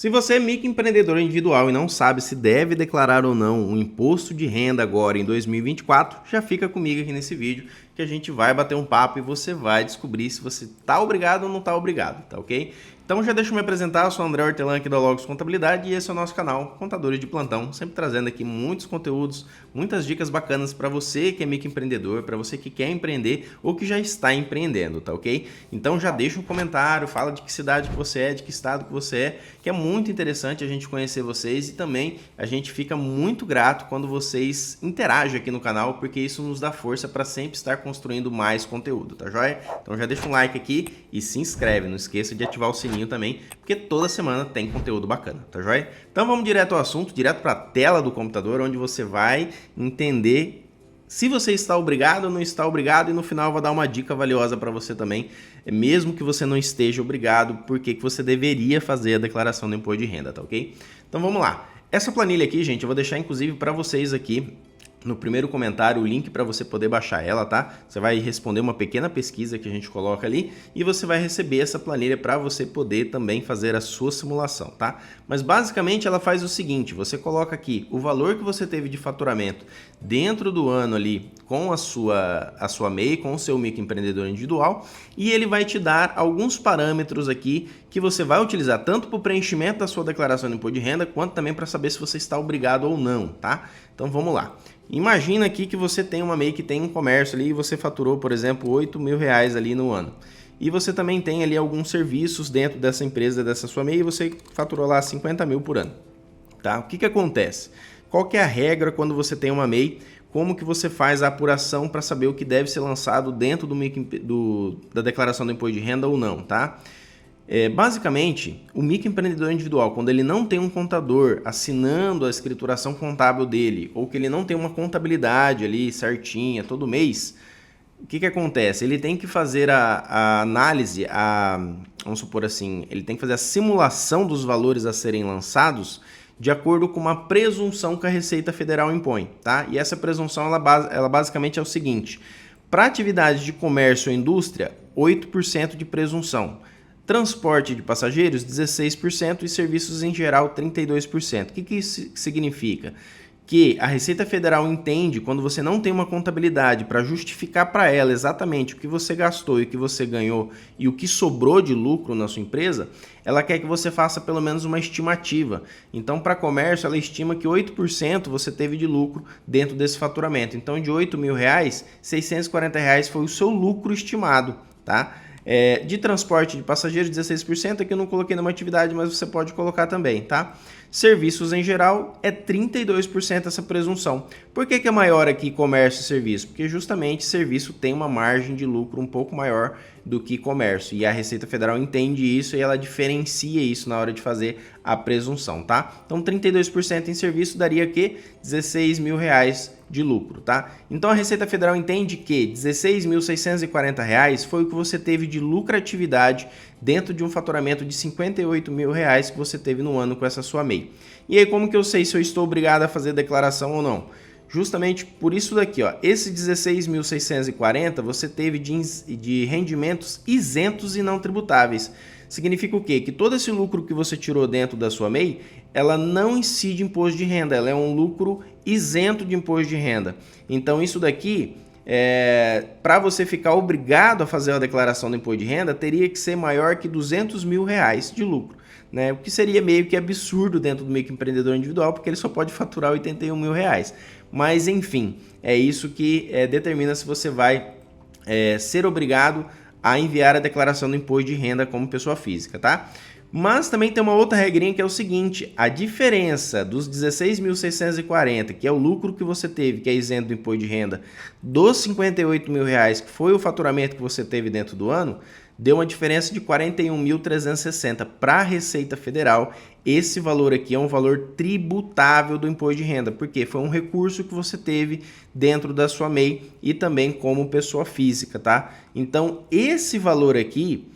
Se você é microempreendedor individual e não sabe se deve declarar ou não o imposto de renda agora em 2024, já fica comigo aqui nesse vídeo que a gente vai bater um papo e você vai descobrir se você está obrigado ou não está obrigado, tá ok? Então já deixa eu me apresentar, eu sou o André Hortelã aqui da Logos Contabilidade e esse é o nosso canal Contadores de Plantão, sempre trazendo aqui muitos conteúdos, muitas dicas bacanas para você que é microempreendedor, para você que quer empreender ou que já está empreendendo, tá ok? Então já deixa um comentário, fala de que cidade que você é, de que estado que você é, que é muito interessante a gente conhecer vocês e também a gente fica muito grato quando vocês interagem aqui no canal, porque isso nos dá força para sempre estar construindo mais conteúdo, tá joia? Então já deixa um like aqui e se inscreve, não esqueça de ativar o sininho também, porque toda semana tem conteúdo bacana, tá joia? Então vamos direto ao assunto, direto para a tela do computador, onde você vai entender se você está obrigado ou não está obrigado, e no final eu vou dar uma dica valiosa para você também, mesmo que você não esteja obrigado, porque que você deveria fazer a declaração do imposto de renda, tá ok? Então vamos lá. Essa planilha aqui, gente, eu vou deixar inclusive para vocês aqui no primeiro comentário o link para você poder baixar ela, tá? Você vai responder uma pequena pesquisa que a gente coloca ali e você vai receber essa planilha para você poder também fazer a sua simulação, tá? Mas basicamente ela faz o seguinte, você coloca aqui o valor que você teve de faturamento dentro do ano ali com a sua MEI, com o seu microempreendedor individual, e ele vai te dar alguns parâmetros aqui que você vai utilizar tanto para o preenchimento da sua declaração de imposto de renda, quanto também para saber se você está obrigado ou não, tá? Então vamos lá. Imagina aqui que você tem uma MEI que tem um comércio ali e você faturou, por exemplo, R$8.000 ali no ano. E você também tem ali alguns serviços dentro dessa empresa, dessa sua MEI, e você faturou lá 50 mil por ano. Tá? O que acontece? Qual que é a regra quando você tem uma MEI? Como que você faz a apuração para saber o que deve ser lançado dentro da declaração do imposto de renda ou não, tá? Basicamente, o microempreendedor individual, quando ele não tem um contador assinando a escrituração contábil dele, ou que ele não tem uma contabilidade ali certinha todo mês, o que acontece? Ele tem que fazer a análise, vamos supor assim, ele tem que fazer a simulação dos valores a serem lançados de acordo com uma presunção que a Receita Federal impõe, tá? E essa presunção, ela basicamente é o seguinte: para atividade de comércio ou indústria, 8% de presunção. Transporte de passageiros, 16% e serviços em geral, 32%. O que isso significa? Que a Receita Federal entende, quando você não tem uma contabilidade para justificar para ela exatamente o que você gastou e o que você ganhou e o que sobrou de lucro na sua empresa, ela quer que você faça pelo menos uma estimativa. Então, para comércio, ela estima que 8% você teve de lucro dentro desse faturamento. Então, de R$8.000, R$640 foi o seu lucro estimado, tá? De transporte de passageiros, 16%, aqui eu não coloquei numa atividade, mas você pode colocar também, tá? Serviços em geral, é 32% essa presunção. Por que é maior aqui comércio e serviço? Porque justamente serviço tem uma margem de lucro um pouco maior do que comércio, e a Receita Federal entende isso e ela diferencia isso na hora de fazer a presunção, tá? Então 32% em serviço daria que R$16.000 de lucro, tá? Então a Receita Federal entende que R$16.640 foi o que você teve de lucratividade dentro de um faturamento de R$58.000 que você teve no ano com essa sua MEI. E aí como que eu sei se eu estou obrigado a fazer declaração ou não? Justamente por isso daqui, ó, esse 16.640 você teve de rendimentos isentos e não tributáveis. Significa o quê? Que todo esse lucro que você tirou dentro da sua MEI, ela não incide imposto de renda, ela é um lucro isento de imposto de renda. Então isso daqui, para você ficar obrigado a fazer a declaração do imposto de renda, teria que ser maior que R$200.000 de lucro, né? O que seria meio que absurdo dentro do microempreendedor individual, porque ele só pode faturar R$81.000. Mas enfim, é isso que determina se você vai ser obrigado a enviar a declaração do imposto de renda como pessoa física, tá? Mas também tem uma outra regrinha que é o seguinte: a diferença dos 16.640, que é o lucro que você teve, que é isento do imposto de renda, dos 58.000 reais, que foi o faturamento que você teve dentro do ano, deu uma diferença de 41.360 para a Receita Federal. Esse valor aqui é um valor tributável do imposto de renda, porque foi um recurso que você teve dentro da sua MEI e também como pessoa física, tá? Então, esse valor aqui,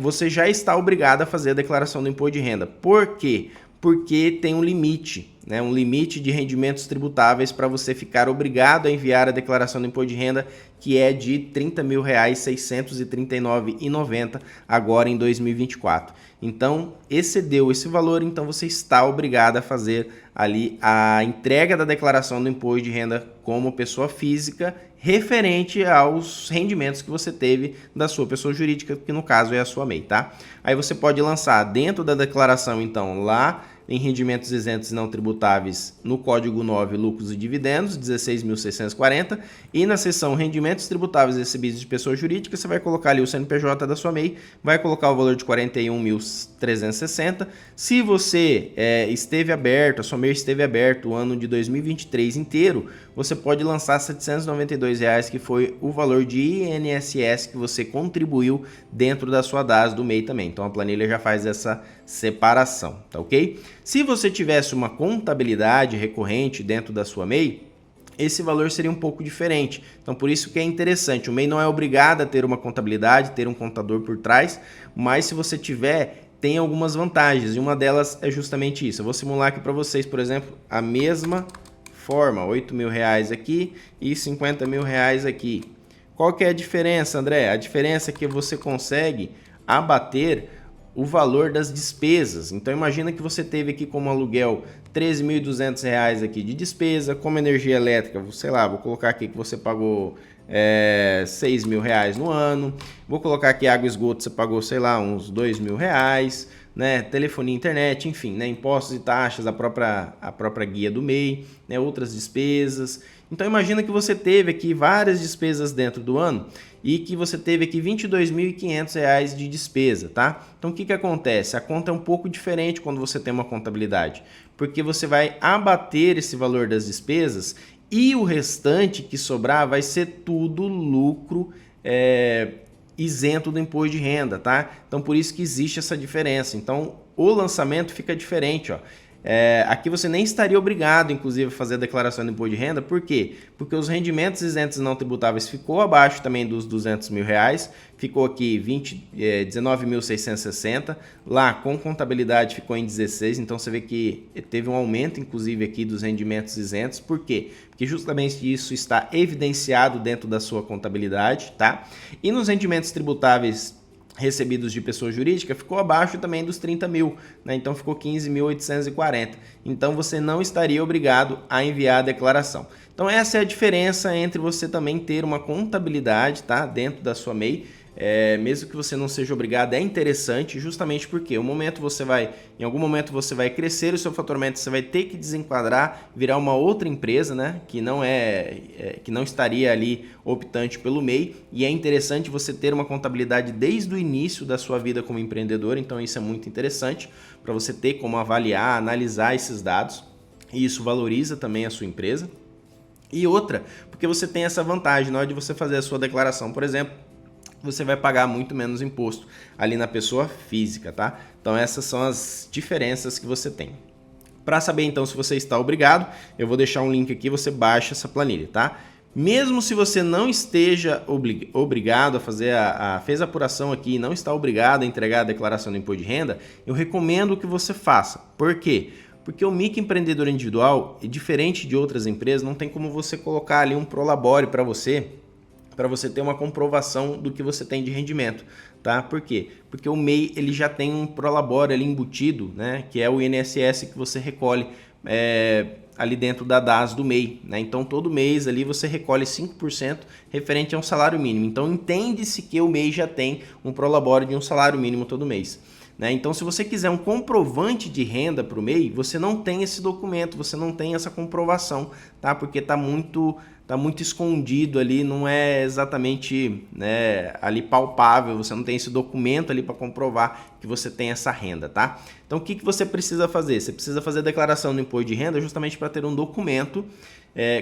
você já está obrigado a fazer a declaração do imposto de renda. Por quê? Porque tem um limite, né? Um limite de rendimentos tributáveis para você ficar obrigado a enviar a declaração do imposto de renda, que é de R$30.639,90 agora em 2024. então excedeu esse valor, então você está obrigado a fazer ali a entrega da declaração do imposto de renda como pessoa física referente aos rendimentos que você teve da sua pessoa jurídica, que no caso é a sua MEI, tá? Aí você pode lançar dentro da declaração, então, lá em rendimentos isentos e não tributáveis, no código 9, lucros e dividendos, 16.640, e na seção rendimentos tributáveis recebidos de pessoa jurídica, você vai colocar ali o CNPJ da sua MEI, vai colocar o valor de 41.360. Se você esteve aberto, a sua MEI esteve aberto o ano de 2023 inteiro, você pode lançar R$ 792, que foi o valor de INSS que você contribuiu dentro da sua DAS do MEI também. Então a planilha já faz essa separação, tá ok? Se você tivesse uma contabilidade recorrente dentro da sua MEI, esse valor seria um pouco diferente. Então, por isso que é interessante. O MEI não é obrigado a ter uma contabilidade, ter um contador por trás, mas se você tiver, tem algumas vantagens. E uma delas é justamente isso. Eu vou simular aqui para vocês, por exemplo, a mesma forma, R$ 8.000 aqui e R$ 50.000 aqui. Qual que é a diferença, André? A diferença é que você consegue abater o valor das despesas. Então imagina que você teve aqui como aluguel R$ 13.200 aqui de despesa, como energia elétrica, sei lá, vou colocar aqui que você pagou R$ 6.000 no ano, vou colocar aqui água e esgoto, você pagou, sei lá, uns R$ 2.000, né, telefonia, internet, enfim, né, impostos e taxas, a própria guia do MEI, né, outras despesas. Então imagina que você teve aqui várias despesas dentro do ano e que você teve aqui R$ 22.500 de despesa, tá? Então o que acontece? A conta é um pouco diferente quando você tem uma contabilidade, porque você vai abater esse valor das despesas e o restante que sobrar vai ser tudo lucro isento do imposto de renda, tá? Então por isso que existe essa diferença. Então o lançamento fica diferente, ó. Aqui você nem estaria obrigado, inclusive, a fazer a declaração do imposto de renda. Por quê? Porque os rendimentos isentos e não tributáveis ficou abaixo também dos R$ 200.000, ficou aqui 19.660, lá com contabilidade ficou em 16, então você vê que teve um aumento, inclusive, aqui dos rendimentos isentos. Por quê? Porque justamente isso está evidenciado dentro da sua contabilidade, tá? E nos rendimentos tributáveis recebidos de pessoa jurídica ficou abaixo também dos 30 mil, né? Então ficou 15.840. Então você não estaria obrigado a enviar a declaração. Então essa é a diferença entre você também ter uma contabilidade, tá, dentro da sua MEI. Mesmo que você não seja obrigado, é interessante, justamente porque em algum momento você vai crescer o seu faturamento, você vai ter que desenquadrar, virar uma outra empresa, né, que não estaria ali optante pelo MEI, e é interessante você ter uma contabilidade desde o início da sua vida como empreendedor. Então isso é muito interessante para você ter como avaliar, analisar esses dados, e isso valoriza também a sua empresa. E outra, porque você tem essa vantagem na hora de você fazer a sua declaração, por exemplo, você vai pagar muito menos imposto ali na pessoa física, tá? Então essas são as diferenças que você tem. Para saber então se você está obrigado, eu vou deixar um link aqui, você baixa essa planilha, tá? Mesmo se você não esteja obrigado a fazer fez a apuração aqui e não está obrigado a entregar a declaração do imposto de renda, eu recomendo que você faça. Por quê? Porque o microempreendedor individual, diferente de outras empresas, não tem como você colocar ali um prolabore para você ter uma comprovação do que você tem de rendimento, tá? Por quê? Porque o MEI ele já tem um prolabore ali embutido, né? Que é o INSS que você recolhe ali dentro da DAS do MEI, né? Então todo mês ali você recolhe 5% referente a um salário mínimo. Então entende-se que o MEI já tem um prolabore de um salário mínimo todo mês, né? Então se você quiser um comprovante de renda para o MEI, você não tem esse documento, você não tem essa comprovação, tá? Porque está muito escondido ali, não é exatamente, né, ali palpável, você não tem esse documento ali para comprovar que você tem essa renda, tá? Então o que você precisa fazer? Você precisa fazer a declaração do imposto de renda justamente para ter um documento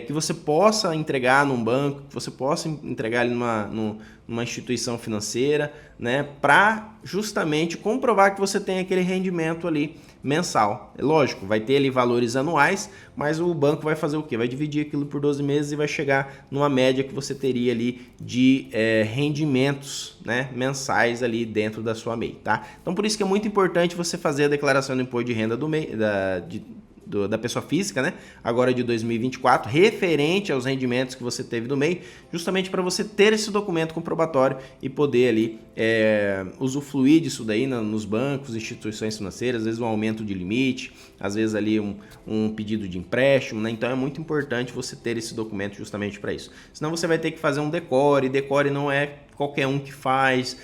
que você possa entregar num banco, que você possa entregar ali numa instituição financeira, né, para justamente comprovar que você tem aquele rendimento ali mensal. É lógico, vai ter ali valores anuais, mas o banco vai fazer o quê? Vai dividir aquilo por 12 meses e vai chegar numa média que você teria ali de rendimentos, né, mensais ali dentro da sua MEI, tá? Então por isso que é muito importante você fazer a declaração do imposto de renda do MEI, da pessoa física, né? Agora de 2024, referente aos rendimentos que você teve do MEI, justamente para você ter esse documento comprobatório e poder ali usufruir disso daí nos bancos, instituições financeiras, às vezes um aumento de limite, às vezes ali um pedido de empréstimo, né? Então é muito importante você ter esse documento justamente para isso. Senão você vai ter que fazer um decore, decore não é qualquer um que faz,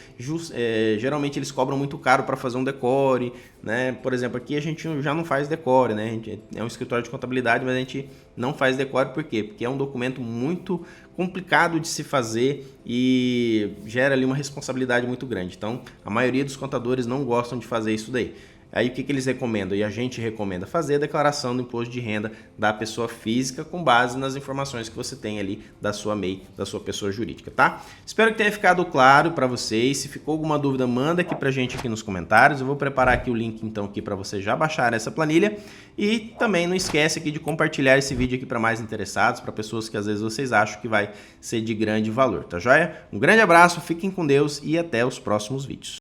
geralmente eles cobram muito caro para fazer um decore, né? Por exemplo, aqui a gente já não faz decore, né? A gente é um escritório de contabilidade, mas a gente não faz decore, por quê? Porque é um documento muito complicado de se fazer e gera ali uma responsabilidade muito grande. Então, a maioria dos contadores não gostam de fazer isso daí. Aí o que eles recomendam? E a gente recomenda fazer a declaração do imposto de renda da pessoa física com base nas informações que você tem ali da sua MEI, da sua pessoa jurídica, tá? Espero que tenha ficado claro para vocês. Se ficou alguma dúvida, manda aqui pra gente aqui nos comentários. Eu vou preparar aqui o link então aqui para você já baixar essa planilha. E também não esquece aqui de compartilhar esse vídeo aqui para mais interessados, para pessoas que às vezes vocês acham que vai ser de grande valor, tá joia? Um grande abraço, fiquem com Deus e até os próximos vídeos.